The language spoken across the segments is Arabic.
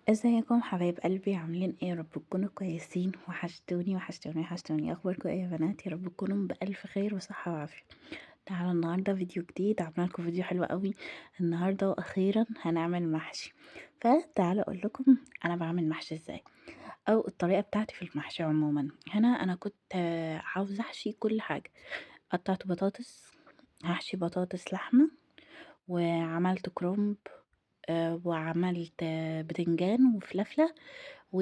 ازيكم حبايب قلبي؟ عاملين ايه؟ يا رب تكونوا كويسين. وحشتوني وحشتوني وحشتوني. اخباركم ايه يا بنات؟ يا رب تكونوا بالف خير وصحه وعافيه. تعالوا النهارده فيديو جديد، عامله لكم فيديو حلو قوي النهارده، واخيرا هنعمل محشي. فتعالوا اقول لكم انا بعمل محشي ازاي، او الطريقه بتاعتي في المحشي عموما. هنا انا كنت عاوزه احشي كل حاجه. قطعت بطاطس، هحشي بطاطس لحمه، وعملت كرومب، وعملت بتنجان وفلافله، و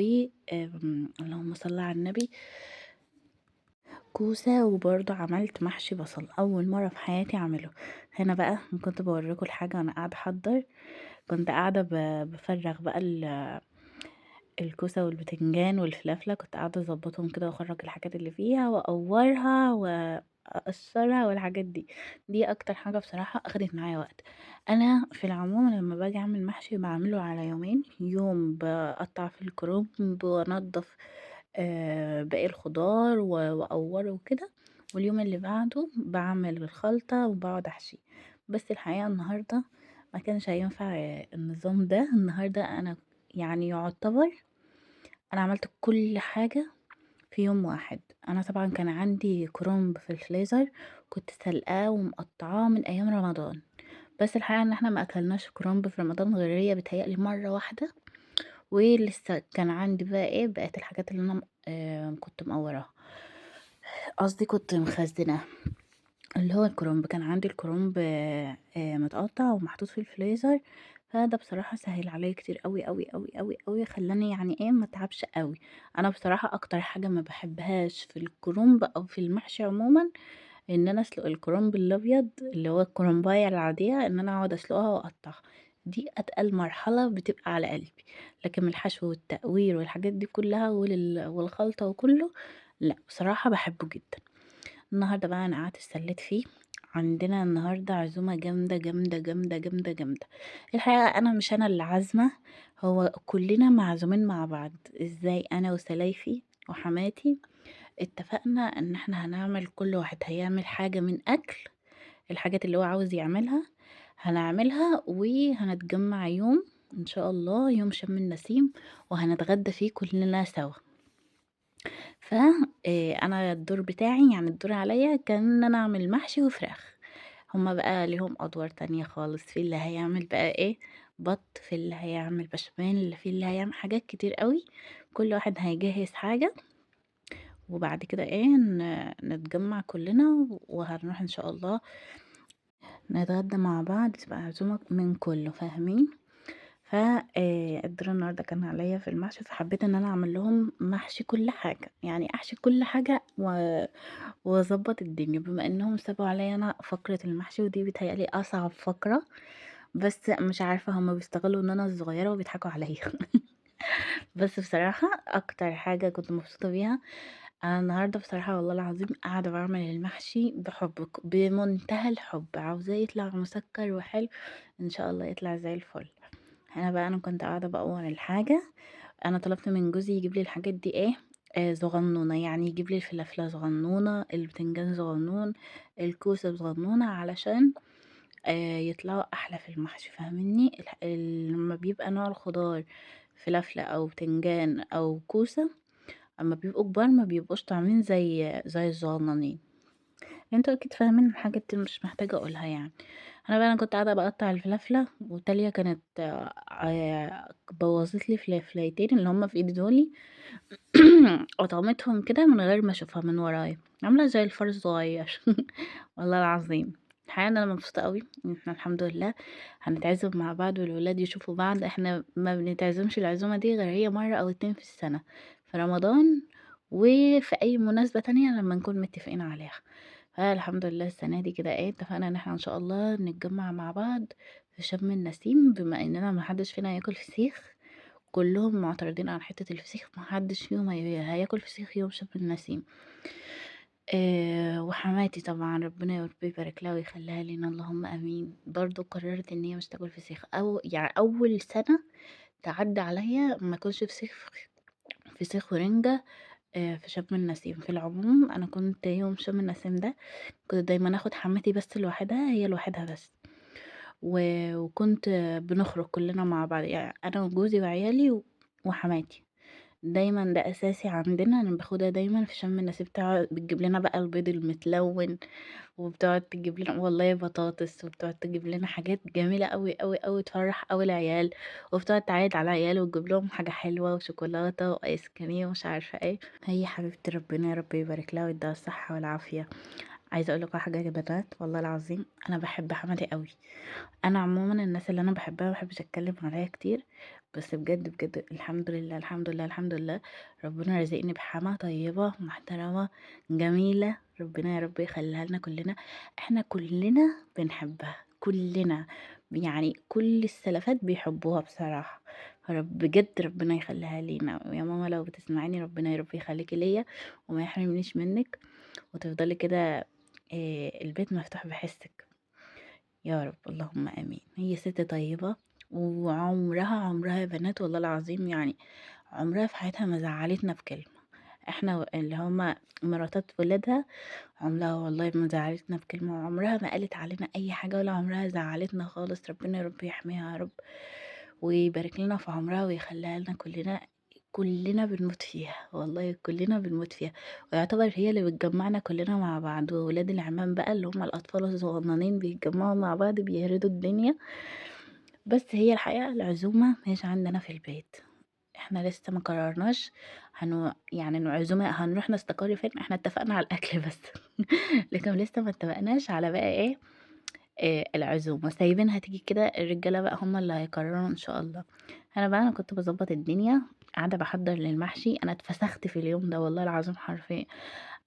اللهم صل على النبي، كوسة. وبرضه عملت محشي بصل، أول مرة في حياتي أعمله. هنا بقى كنت بوريكم الحاجة وأنا قاعدة أحضر. كنت قاعدة بفرغ بقى الكوسة والبتنجان والفلافلة، كنت قاعدة أظبطهم كده وأخرج الحاجات اللي فيها وأقورها وأقشرها والحاجات دي. دي أكتر حاجة بصراحة أخدت معايا وقت. أنا في العموم لما باجي أعمل محشي بعمله على يومين. يوم بقطع في الكرنب وأنضف باقي الخضار وأقوره وكده، واليوم اللي بعده بعمل الخلطة وبقعد أحشي. بس الحقيقة النهاردة ما كانش هينفع النظام ده. النهاردة أنا يعني يعتبر انا عملت كل حاجة في يوم واحد. انا طبعا كان عندي كرومب في الفريزر، كنت سلقاه ومقطعاه من ايام رمضان. بس الحقيقة ان احنا ما اكلناش كرومب في رمضان غير هي بتهيألي مرة واحدة. ولسه كان عندي بقى ايه بقيت الحاجات اللي انا كنت مقوراها، قصدي كنت مخزناها. اللي هو الكرنب، كان عندي الكرنب متقطع ومحطوط في الفريزر. فده بصراحة سهل عليا كتير قوي قوي قوي قوي قوي، خلاني يعني ايه ما اتعبش قوي. انا بصراحة اكتر حاجة ما بحبهاش في الكرنب او في المحشي عموما ان انا اسلق الكرنب الابيض، اللي هو الكرنباية العادية، ان انا اقعد اسلقها واقطعها. دي اتقل مرحلة بتبقى على قلبي. لكن من الحشو والتقوير والحاجات دي كلها والخلطة وكله، لا بصراحة بحبه جدا. النهارده بقى انا قعدت اتسليت فيه. عندنا النهارده عزومه جامده جامده جامده جامده جامده. الحقيقه انا مش انا اللي عازمه، هو كلنا معزومين مع بعض. ازاي؟ انا وسلايفي وحماتي اتفقنا ان احنا هنعمل، كل واحد هيعمل حاجه من اكل الحاجات اللي هو عاوز يعملها، هنعملها وهنتجمع يوم ان شاء الله، يوم شم النسيم، وهنتغدى فيه كلنا سوا. ف أنا الدور بتاعي، يعني الدور عليَّ كان إن أنا أعمل محشي وفراخ. هُم بقى ليهم أدوار تانية خالص، في اللي هيعمل بقى إيه، بَط، في اللي هيعمل بشاميل، في اللي هيعمل حاجات كتير أوي. كل واحد هيجهّز حاجة، وبعد كده إيه نتجمّع كلنا وهنروح إن شاء الله نتغدى مع بعض، تبقى عزومة من كُلّه، فاهمين؟ ف الدور النهارده كان عليَّ في المحشي، فحبيت إن أنا أعمل لهم محشي كل حاجة، يعني أحشي كل حاجة واضبّط الدنيا، بما إنهم سابوا عليَّ أنا فقرة المحشي، ودي بيتهيأ لي أصعب فقرة. بس مش عارفة هُم بيستغلّوا إن أنا الصغيرة وبيضحكوا عليَّ. بس بصراحة أكتر حاجة كنت مبسوطة بيها، أنا النهارده بصراحة والله العظيم قاعدة باعمل المحشي بحُب، بمنتهى الحُب، عاوزاه يطلع مسكّر وحلو، إن شاء الله يطلع زي الفل. هنا بقى أنا كنت قاعدة باقوّر الحاجة. أنا طلبت من جوزي يجيب لي الحاجات دي إيه، صغنونة، يعني يجيب لي الفلافلة صغنونة، البتنجان صغنون، الكوسة صغنونة، علشان يطلعوا أحلى في المحشي، فاهمينّي؟ لمّا بيبقى نوع الخضار فلافلة أو بتنجان أو كوسة، أمّا بيبقوا كبار ما بيبقوش طالعين زي الصغنّنين. أنتم أكيد فاهمين الحاجات دي، مش محتاجة أقولها يعني. أنا كنت قاعدة باقطّع الفلافلة، وتالية كانت بوّظت لي فلافلايتين اللي هُم في إيدي دُولي. قطمتهم كده من غير ما أشوفها من ورايا، عاملة زي الفار الصغير. والله العظيم. الحقيقة إن أنا مبسوطة أوي إن إحنا الحمد لله هنتعزم مع بعض والولاد يشوفوا بعض. إحنا ما بنتعزمش العزومة دي غير هي مرة أو 2 في السنة، في رمضان وفي أي مناسبة تانية لمّا نكون متفقين عليها. فالحمد لله السنة دي كده إيه، اتفقنا إن إحنا إن شاء الله نتجمّع مع بعض في شم النسيم، بما إننا ما حدش فينا هياكل فسيخ. كلّهم معترضين على حتّة الفسيخ، ما حدش فيهم هياكل فسيخ يوم شم النسيم. وحماتي طبعًا ربنا يا رب يبارك لها ويخلّيها لينا اللهم آمين، برضه قررت إن هي مش تاكل فسيخ، أو يعني أول سنة تعدّي عليَّ ما آكلش فسيخ ورنجة في شم النسيم. في العموم أنا كنت يوم شم النسيم ده كنت دايمًا آخد حماتي بس لوحدها، هي لوحدها بس. وكنت بنخرج كلنا مع بعض، يعني أنا وجوزي وعيالي وحماتي. دايمًا ده أساسي عندنا، أنا باخدها دايمًا في شم النسيم بتجيب لنا بقى البيض المتلون، وبتقعد تجيب لنا والله بطاطس، وبتقعد تجيب لنا حاجات جميلة أوي، أوي، أوي تفرّح أوي العيال، وبتقعد تعايد على العيال وتجيب لهم حاجة حلوة وشوكولاتة وآيس كريم ومش عارفة إيه. هي حبيبتي ربنا يا رب يبارك لها ويديها الصحة والعافية. عايزة أقول لكم حاجة يا بنات، والله العظيم أنا باحب حماتي أوي. أنا عمومًا الناس اللي أنا باحبها ما باحبش أتكلم عليها كتير، بس بجد، بجد الحمد لله، الحمد لله، الحمد لله، ربنا رازقني بحما طيبة محترمة جميلة، ربنا يا رب يخليها لنا كلنا. إحنا كلنا بنحبها، كلنا، يعني كل السلفات بيحبوها بصراحة. بجد ربنا يخليها لينا، ويا ماما لو بتسمعيني ربنا يا رب يخليكِ ليا وما يحرمنيش منِك، وتفضلي كده البيت مفتوح بحسِك. يا رب اللهم آمين. هي ست طيبة، وعمرها عمرها يا بنات والله العظيم يعني عمرها في حياتها ما زعّلتنا بكلمة. إحنا اللي هُم مراتات ولادها عمرها والله ما زعّلتنا بكلمة، وعمرها ما قالت علينا أي حاجة ولا عمرها زعّلتنا خالص، ربنا يا رب يحميها يا رب، ويبارك لنا في عمرها ويخلّيها لنا كلّنا. كلّنا بنموت فيها، والله كلّنا بنموت فيها، ويعتبر هي اللي بتجمّعنا كلّنا مع بعض، وولاد العمام بقى اللي هُم الأطفال الصغنّنين بيتجمّعوا مع بعض بيهردوا الدنيا. بس هي الحقيقة العزومة مش عندنا في البيت، إحنا لسه ما قررناش يعني العزومة هنروح نستقر فين، إحنا اتفقنا على الأكل بس لكن لسه ما اتفقناش على بقى إيه، العزومة، سايبينها تيجي كده، الرجالة بقى هُم اللي هيقرروا إن شاء الله. أنا كنت باضبّط الدنيا، قاعدة باحضّر للمحشي، أنا اتفسخت في اليوم ده والله العظيم حرفيًا.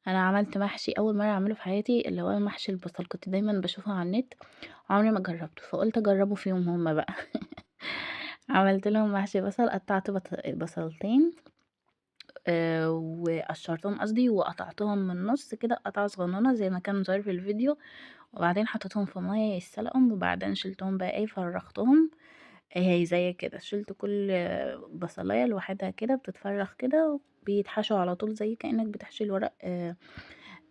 أنا عملت محشي أول مرّة أعمله في حياتي، اللي هو محشي البصل، كنت دايمًا باشوفه على النت، عمري ما جرّبته، فقُلت أجرّبه فيهم هُم بقى. عملت لهم محشي بصل، قطّعت بصلتين وقشّرتهم قصدي وقطعتهم من النُص كده قطع صغنّنة زي ما كان ظاهر في الفيديو، وبعدين حطيتهم في مَيّة يتسلقوا، وبعدين شِلتهم بقى إيه فرّغتهم. زي كده، شِلت كل بصلاية لوحدها كده بتتفرّغ كده، وبيتحشوا على طول زي كإنّك بتحشي الورق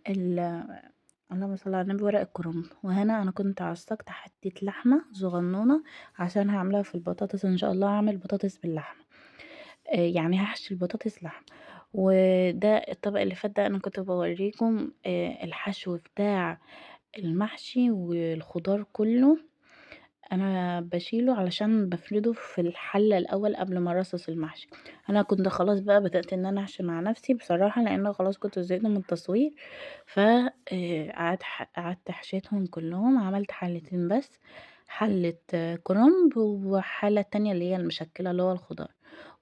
ال اللهم صل على النبي، ورق الكرنب. وهنا أنا كنت عصّقت حتّة لحمة صغنّونة عشان هاعملها في البطاطس إن شاء الله، هاعمل بطاطس باللحمة، يعني هاحشي البطاطس لحمة. وده الطبق اللي فات ده أنا كنت باورّيكم الحشو بتاع المحشي والخضار كلّه، أنا باشيله علشان بافرده في الحلة الأول قبل ما أرصص المحشي. أنا كنت خلاص بقى بدأت إن أنا أحشي مع نفسي بصراحة، لإن أنا خلاص كنت زهقت من التصوير، ف قعدت حشيتهم كلّهم، عملت حلتين بس، حلة كرنب والحلة التانية اللي هي المشكلة اللي هو الخضار،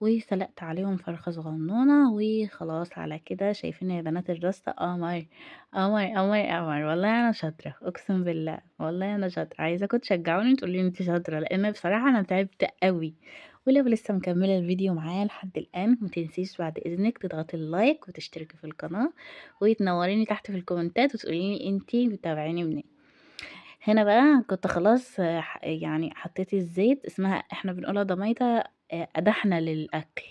وسلقت عليهم فرخة صغنونة، وخلاص على كده شايفين يا بنات الرصة قمر، قمر، قمر، قمر، والله أنا شاطرة أقسم بالله، والله أنا شاطرة، عايزاكم تشجعوني تقولوا لي أنتِ شاطرة، لإن بصراحة أنا تعبت أوي. ولو لسه مكملة الفيديو معايا لحد الآن ما تنسيش بعد إذنك تضغطي اللايك وتشتركي في القناة، وتنوريني تحت في الكومنتات وتقولي لي أنتِ بتتابعيني منين. هنا بقى كنت خلاص يعني حطيت الزيت، اسمها إحنا بنقولها ضمايطة، قدحنا للأكل.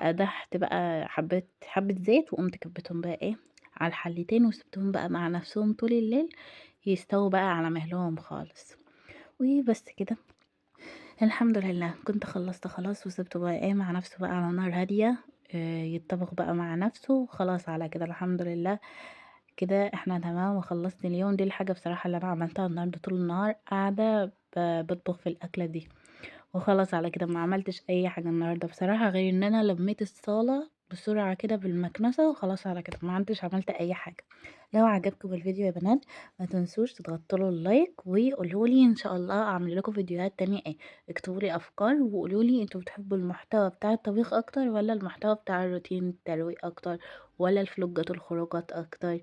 قدحت بقى حبة زيت، وقُمت كبّيتهم بقى إيه، على الحلّتين وسِبتهم بقى مع نَفْسهم طول الليل يستووا بقى على مهلهم خالص، وبس كده. الحمد لله كنت خلّصت خلاص وسِبته بقى إيه مع نَفْسه بقى على نار هادية، يتطبخ بقى مع نَفْسه وخلاص على كده الحمد لله. كده إحنا تمام وخلّصت اليوم، دي الحاجة بصراحة اللي أنا عملتها النهارده طول النهار قاعدة باطبخ في الأكلة دي. وخلاص على كده ما عملتش أي حاجة النهارده بصراحة، غير إن أنا لميت الصالة بسرعة كده بالمكنسة وخلاص على كده، ما عدتش عملت أي حاجة. لو عجبكم الفيديو يا بنات ما تنسوش تضغطوا له اللايك، وقولوا لي إن شاء الله أعمل لكم فيديوهات تانية إيه، اكتبوا لي أفكار وقولوا لي أنتم بتحبوا المحتوى بتاع الطبيخ أكتر والّا المحتوى بتاع الروتين الترويق أكتر والّا الفلوجات والخروجات أكتر.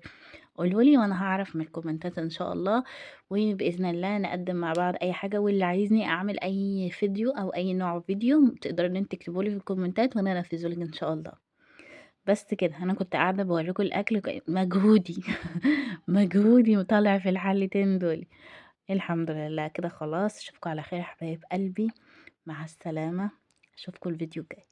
قولوا لي وأنا هاعرف من الكومنتات إن شاء الله، وبإذن الله نقدّم مع بعض أي حاجة، واللي عايزني أعمل أي فيديو أو أي نوع فيديو تقدروا إن أنتم تكتبوا لي في الكومنتات وأنا أنفذه لِك إن شاء الله. بس كده، أنا كنت قاعدة باورّيكم الأكل مجهودي مجهودي طالع في الحلتين دول. الحمد لله كده خلاص، أشوفكم على خير يا حبايب قلبي، مع السلامة، أشوفكم الفيديو الجاي.